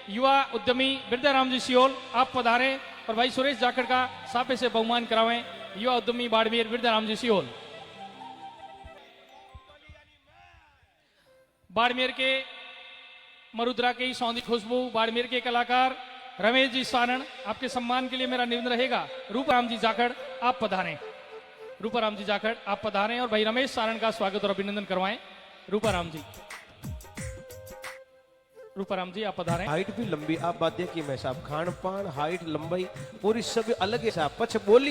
युवा उद्यमी बिरदाराम जी सियोल आप पधारे और भाई सुरेश जाखड़ का साफे से बहुमान करावें। युवा उद्यमी बाड़मेर बिरदाराम जी सियोल। बाड़मेर के मरुद्रा की सौंधी खुशबू, बाड़मेर के कलाकार रमेश जी सारण, आपके सम्मान के लिए मेरा निवेदन रहेगा रूपाराम जी जाखड़ आप पधारें। रूपाराम जी जाखड़ आप पधारें और भाई रमेश सारण का स्वागत और अभिनंदन करवाएं। रूपाराम जी, रूपाराम जी आप पधारें। हाइट भी लंबी, आप बातें की मैं साहब, खान पान हाइट लंबाई पूरी सब अलग है साहब। पछ बोली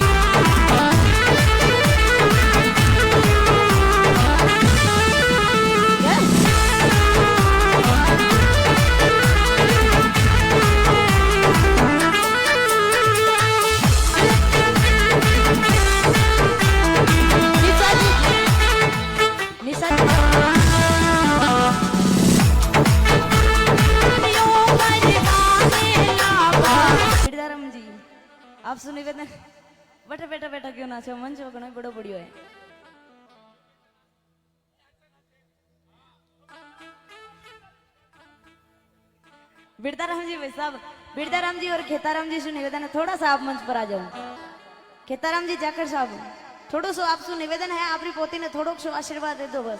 आप सुनी बेटा बैठा बैठा बैठा क्यों ना छो मंच वगैरह बड़ो बढ़ियो है। बिरदाराम जी भाई साहब, बिरदाराम जी और खेताराम जी से निवेदन है थोड़ा सा आप मंच पर आ जाओ। खेताराम जी जाकर साहब थोड़ो सो आपसे निवेदन है, आपरी पोती ने थोड़ो सो आशीर्वाद दे दो बस।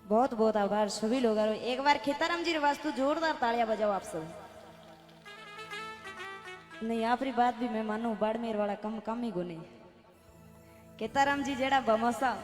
बहुत बहुत आभार सभी लोग। एक बार खेताराम जी वास्तु जोरदार तालियां बजाओ आप सब। नहीं आपरी बात भी मैं मानू, बाड़मेर वाला कम ही गुने खेताराम जी जेड़ा बमसा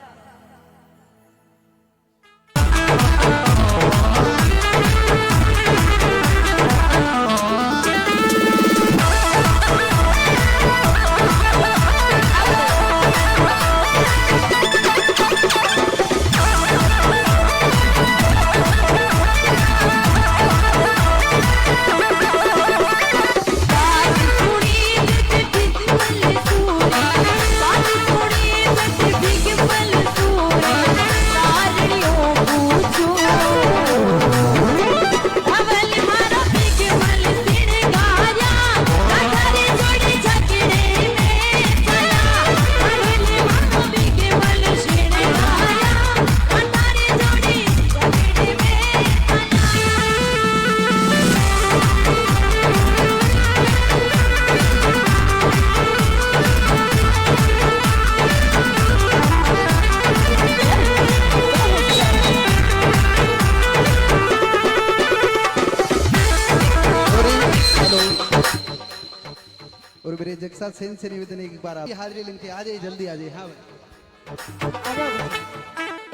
और मेरे जगसाल सेन से निवेदन एक बार आप हाजिरी लेंगे, आ जाइए जल्दी आ जाइए। हाँ आ जाओ,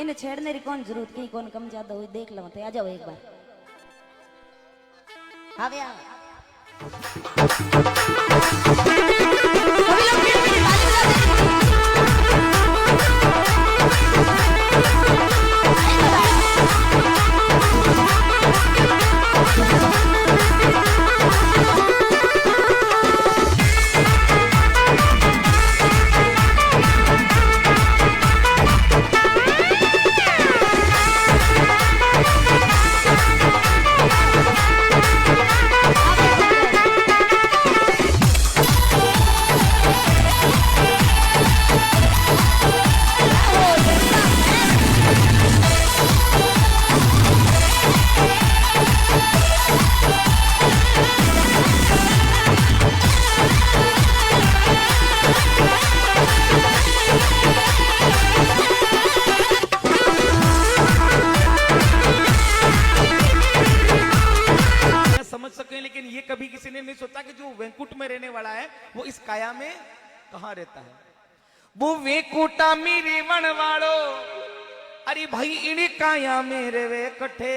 इन्हें छेड़ने की कौन जरूरत की, कौन कम ज्यादा हुई देख लो। आ जाओ एक बार। हाँ भैया लेकिन ये कभी किसी ने नहीं सोचा कि जो वेंकुट में रहने वाला है वो इस काया में कहां रहता है। वो वेंकुटा मेरे वन वालो, अरे भाई इन काया मेरे वे कठे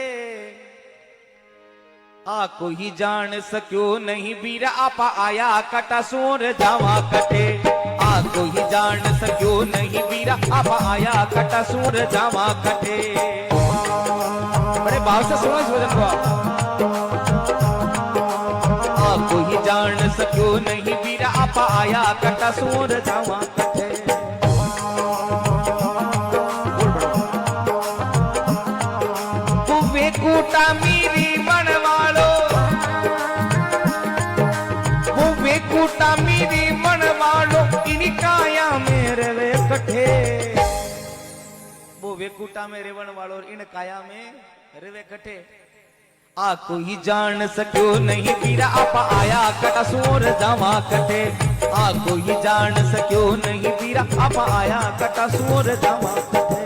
आ कोई जान सक्यो नहीं बीरा आपा आया कटा सोर जावा कटे। आ कोई जान सक्यो नहीं बीरा आपा आया कटा सोर जावा कटे। बड़े भाव से सुनो इस भजन को। कोई जान सक्यो नहीं बीरा आपा आया कटा सोर जावा कटे। वेकुटा मेरी मन वालो, वो वेकुटा मेरी मन वालो वेकुटा में रेवण वालो इन काया में रेवे कटे। आ कोई जान सक्यो नहीं वीरा आप आया कटासूर जावा कटे। आ कोई जान सक्यो नहीं वीरा आप आया कटासूर जावा कटे।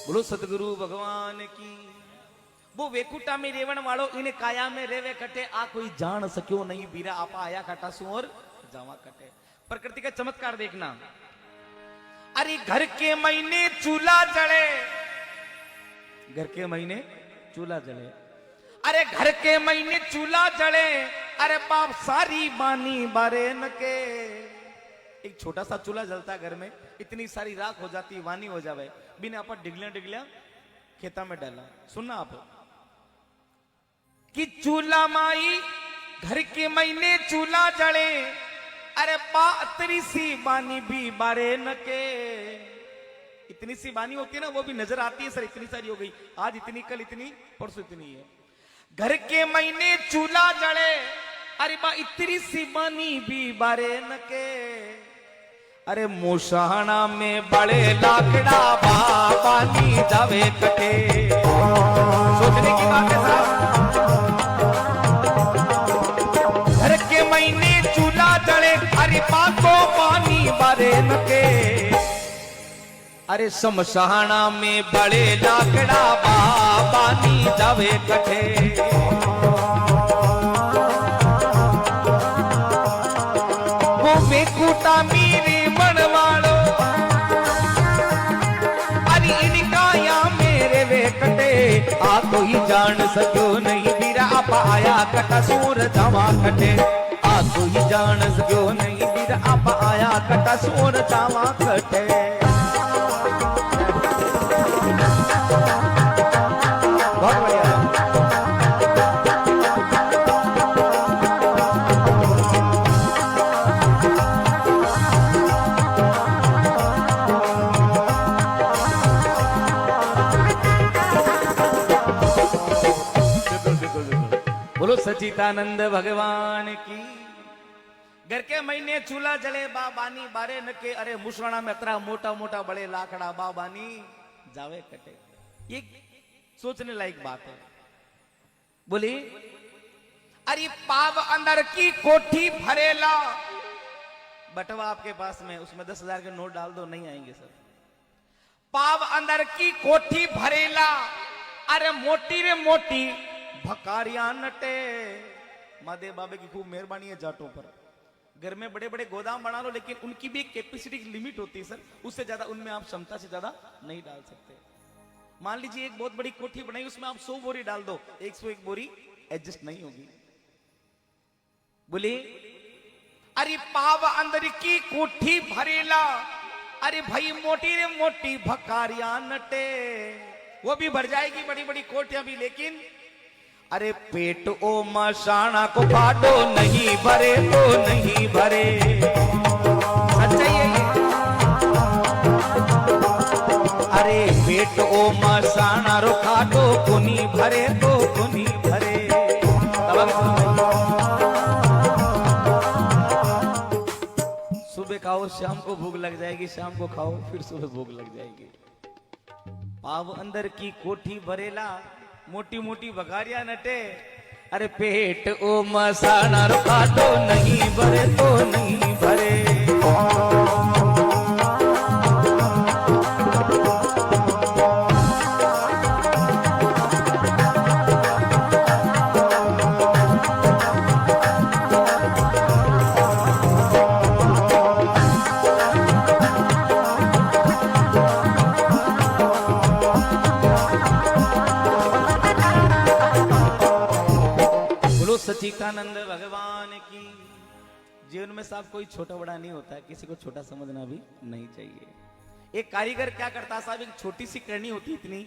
बोलो सतगुरु भगवान की। वो वेकुटा में रेवण वालो इन काया में रेवे कटे। आ कोई जान सक्यो नहीं वीरा आपा आया कटासूर जावा कटे। प्रकृति का चमत्कार देखना। अरे घर के महीने चूल्हा जले, घर के महीने चूल्हा जले, अरे घर के महीने चूल्हा जले, अरे बाप सारी बानी बारे न के। एक छोटा सा चूल्हा जलता है घर में, इतनी सारी राख हो जाती, वानी हो जावे, बिना आप डिगलिया डिगलिया खेता में डाला। सुनना आप कि चूल्हा माई घर के महीने चूल्हा जले, अरे पातरी सी बानी भी बारे न के। इतनी सी बानी होती है ना, वो भी नजर आती है, सर इतनी सारी हो गई, आज इतनी, कल इतनी, परसों इतनी है। घर के महीने चूल्हा जले, अरे बा इतनी सी बानी भी बारे न के। अरे मोशाना में बड़े लाकड़ा बानी जावे कटे। सोचने की बात है साहब। घर के महीने चूल्हा जले, अरे पाको पानी बारे न के। अरे शमशाना में बड़े लाकड़ा बानी जावे कटे। वो वेकुटा मेरे बनवालो, अरे इनका या मेरे वे कटे। आ कोई जान सक्यो नहीं वीरा आप आया कटासूर जावा कटे। आ कोई जान सक्यो नहीं वीरा आप आया कटासूर जावा कटे। बहुत बढ़िया। बोलो सचिदानंद भगवान की। घर के महीने चूल्हा जले बाबानी बारे न के। अरे मुसराना में अतरा मोटा मोटा बड़े लाकड़ा बाबानी जावे कटे। ये सोचने लायक बात है। बोली अरे पाव अंदर की कोठी भरेला। बटवा आपके पास में, उसमें 10,000 के नोट डाल दो, नहीं आएंगे सर। पाव अंदर की कोठी भरेला, अरे मोटी रे मोटी भकारिया नटे। महादेव बाबे की खूब मेहरबानी है जाटों पर। घर में बड़े बड़े गोदाम बना लो, लेकिन उनकी भी एक कैपेसिटी की लिमिट होती है सर, उससे ज्यादा उनमें आप क्षमता से ज्यादा नहीं डाल सकते। मान लीजिए एक बहुत बड़ी कोठी बनाई, उसमें आप 100 बोरी डाल दो, 101 बोरी एडजस्ट नहीं होगी। बोले अरे पाव अंदर की कोठी भरेला, अरे भाई मोटी रे मोटी भकारिया नटे। वो भी भर जाएगी बड़ी बड़ी कोठियां भी, लेकिन अरे पेट ओ मशाना को काटो नहीं भरे तो नहीं भरे। सच्चाई है ये। अरे पेट ओ मशाना रो काटो कुनी भरे तो कुनी भरे। सुबह खाओ शाम को भूख लग जाएगी, शाम को खाओ फिर सुबह भूख लग जाएगी। पाव अंदर की कोठी भरेला, मोटी मोटी भगारिया नटे। अरे पेट ओ मसाना रुका तो नहीं भरे तो नहीं भरे। सच्चिदानंद भगवान की। जीवन में साहब कोई छोटा बड़ा नहीं होता है, किसी को छोटा समझना भी नहीं चाहिए। एक कारीगर क्या करता साहब, एक छोटी सी करनी होती इतनी,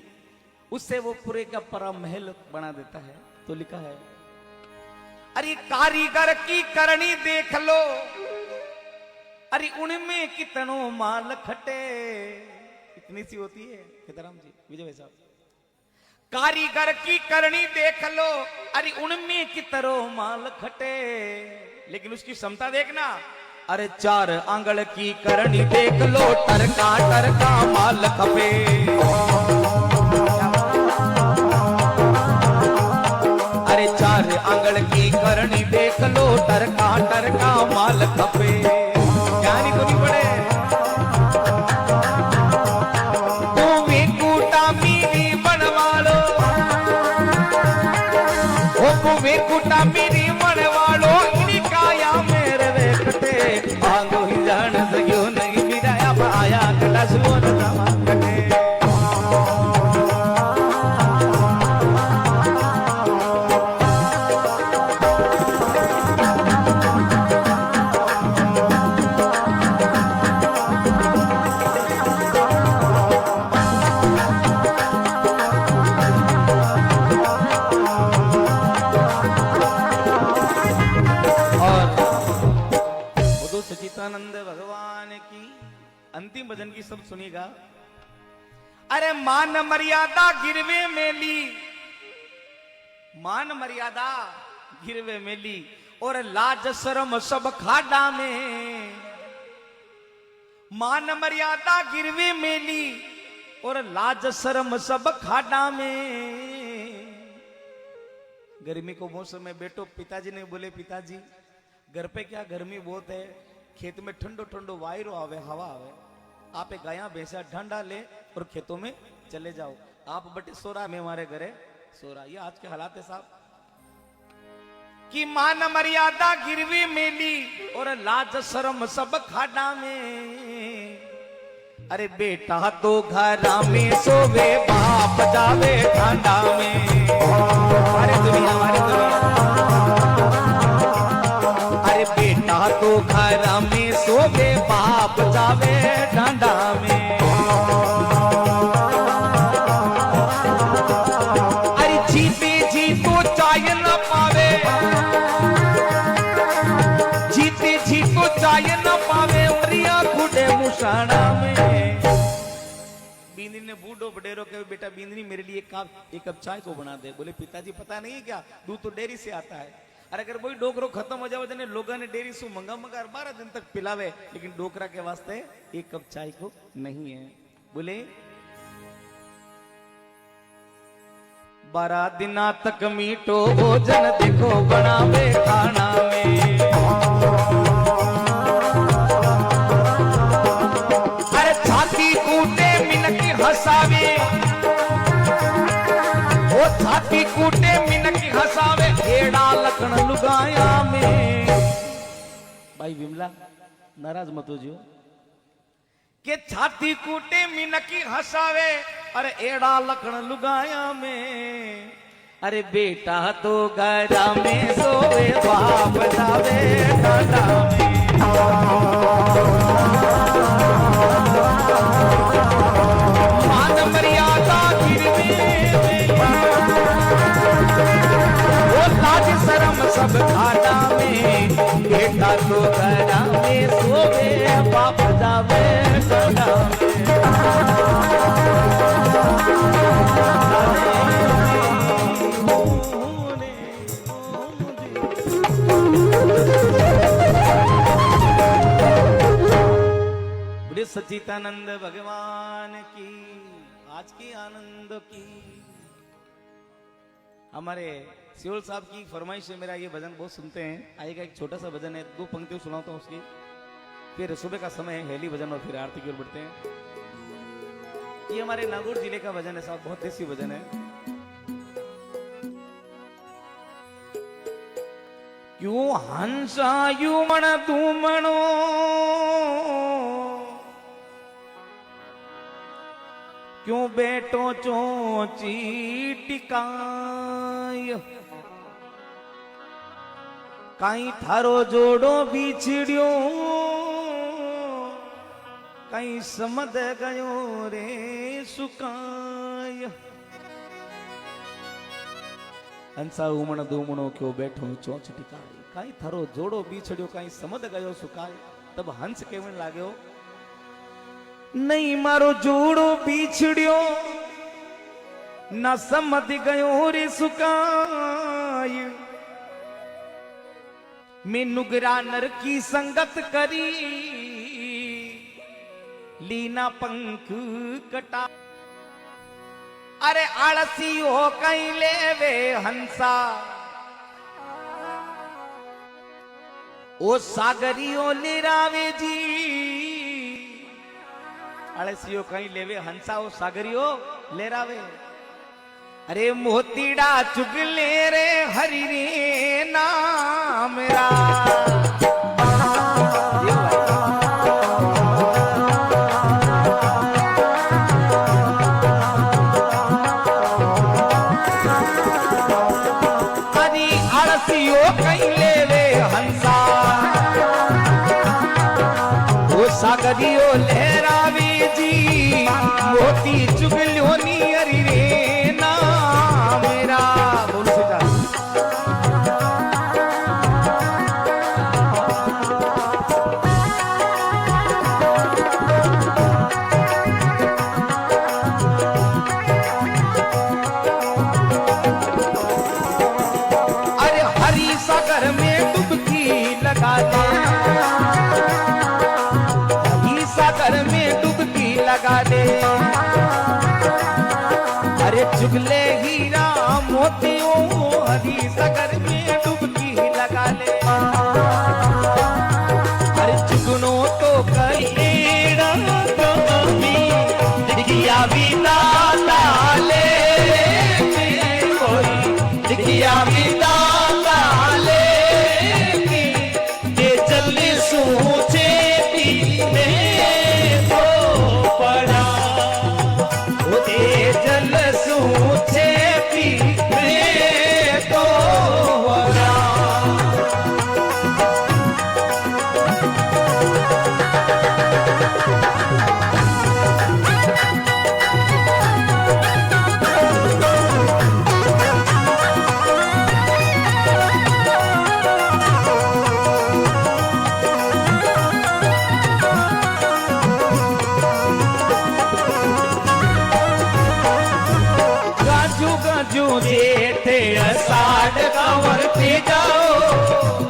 उससे वो पूरे का पूरा महल बना देता है। तो लिखा है अरे कारीगर की करनी देख लो, अरे उनमें कितनो माल खटे। इतनी सी होती है। खेताराम जी, विजय भाई साहब, कारीगर की करनी देख लो, अरे उनमें कितरो माल खटे, लेकिन उसकी क्षमता देखना। अरे 4 आंगल की करनी देख लो, टरका टरका माल खपे। अरे 4 आंगल की करनी देख लो, टरका टरका माल खपे। ज्ञानी को नहीं पड़े वे कुटा मेरी मन वालो, इनी काया मेरे वेखते, आगो ही जान सक्यो नहीं बिराया पाया कटा सुन जावा कटे। सच्चिदानंद भगवान की अंतिम भजन की सब सुनिएगा। अरे मान मर्यादा गिरवे मेली, मान मर्यादा गिरवे मेली, और लाज शर्म सब खाडा में। मान मर्यादा गिरवे मेली, और लाज शर्म सब खाडा में। गर्मी को मौसम में बैठो, पिताजी ने बोले पिताजी घर पे क्या गर्मी बहुत है, खेत में ठंडो ठंडो वायरो आवे, हवा आवे, आप एक गाया भैंसा ठंडा ले और खेतों में चले जाओ। आप बटे सोरा में हमारे घरे सोरा, ये आज के हालात है साहब। कि मान मर्यादा गिरवी मेली, और लाज शर्म सब खाडा में। अरे बेटा तो घरा में सोवे, बाप जावे ठंडा में। हमारे दुनिया, हमारे दुनिया। अरे बेटा तो घर में सोवे, बाप जावे डांडा में। अरे जीते जी तो चाय न पावे, जीते जी तो चाय न पावे, प्रिया खुडे मुसाना में। बिंदनी ने बूढ़ो बडेरो के बेटा बिंदनी मेरे लिए एक कप चाय को बना दे। बोले पिताजी पता नहीं क्या, दूध तो डेयरी से आता है। अरे अगर वही डोकरो खत्म हो जावे तो लोगों ने डेयरी से मंगा मंगा 12 दिन तक पिलावे, लेकिन डोकरा के वास्ते एक कप चाय को नहीं है। बोले 12 दिना तक मीठो भोजन देखो बनावे खाना में। अरे छाती कूटे मिनकी हंसावे, वो छाती कूटे मिनकी हंसावे, एड़ा लखन लुगाया में। भाई विमला नाराज मत हो जो, के छाती कूटे मिनकी हंसावे, अरे एड़ा लखन लुगाया में। अरे बेटा तो घरा में सोवे, बाप जावे डांडा में। मान मर्यादा गिरवे, वो लाज शर्म सब खाना में। बेटा तो घरा में सोवे, बाप जावे डांडा में। सच्चिदानंद भगवान की आज की आनंद की। हमारे सियोल साहब की फरमाइश से मेरा ये भजन बहुत सुनते हैं। आएगा एक छोटा सा भजन है, 2 पंक्तियां सुनाता हूँ उसकी, फिर सुबह का समय है हेली भजन और फिर आरती की ओर बढ़ते हैं। ये हमारे नागौर जिले का भजन है साहब, बहुत देसी भजन है। क्यों हंसा यू मन तू मनो, क्यों बेटो चोची टिकाय। काई थारो जोड़ो बिछड़ियो, काई समद गयो रे सुकाय। हंसा उमण दूमणो क्यों बैठो चोच टिकाय। काई थारो जोड़ो बिछड़ियो, काई समद गयो सुकाय। तब हंस केवण लाग्यो, नहीं मारो जोड़ो बिछड़ियो, न समझ गयो रे सुकाय मैं नुगरा नर की संगत करी लीना पंख कटा। अरे आलसी हो कहीं लेवे हंसा ओ सागरियो लेरावे जी। आलसियो कहीं लेवे हंसा ओ सागरियो लेरावे। अरे मोतीड़ा चुगले रे हरि रे नाम रा। कहीं लेवे हंसा वो सागरियो लहरावे जी। मोती चुगलियो नी हरि रे नाम मेरा। बोलो सीता सागर में डुबकी लगा दे। हरी सागर में डुबकी लगा दे। अरे चुगले हीरा मोतियों हरी सागर में डुबकी लगा ले। अरे चुगनो तो करेड़ा कभी दिखिया भी लाले कोई दिखिया भी जेठे अषाढ़ कंवर पे जाओ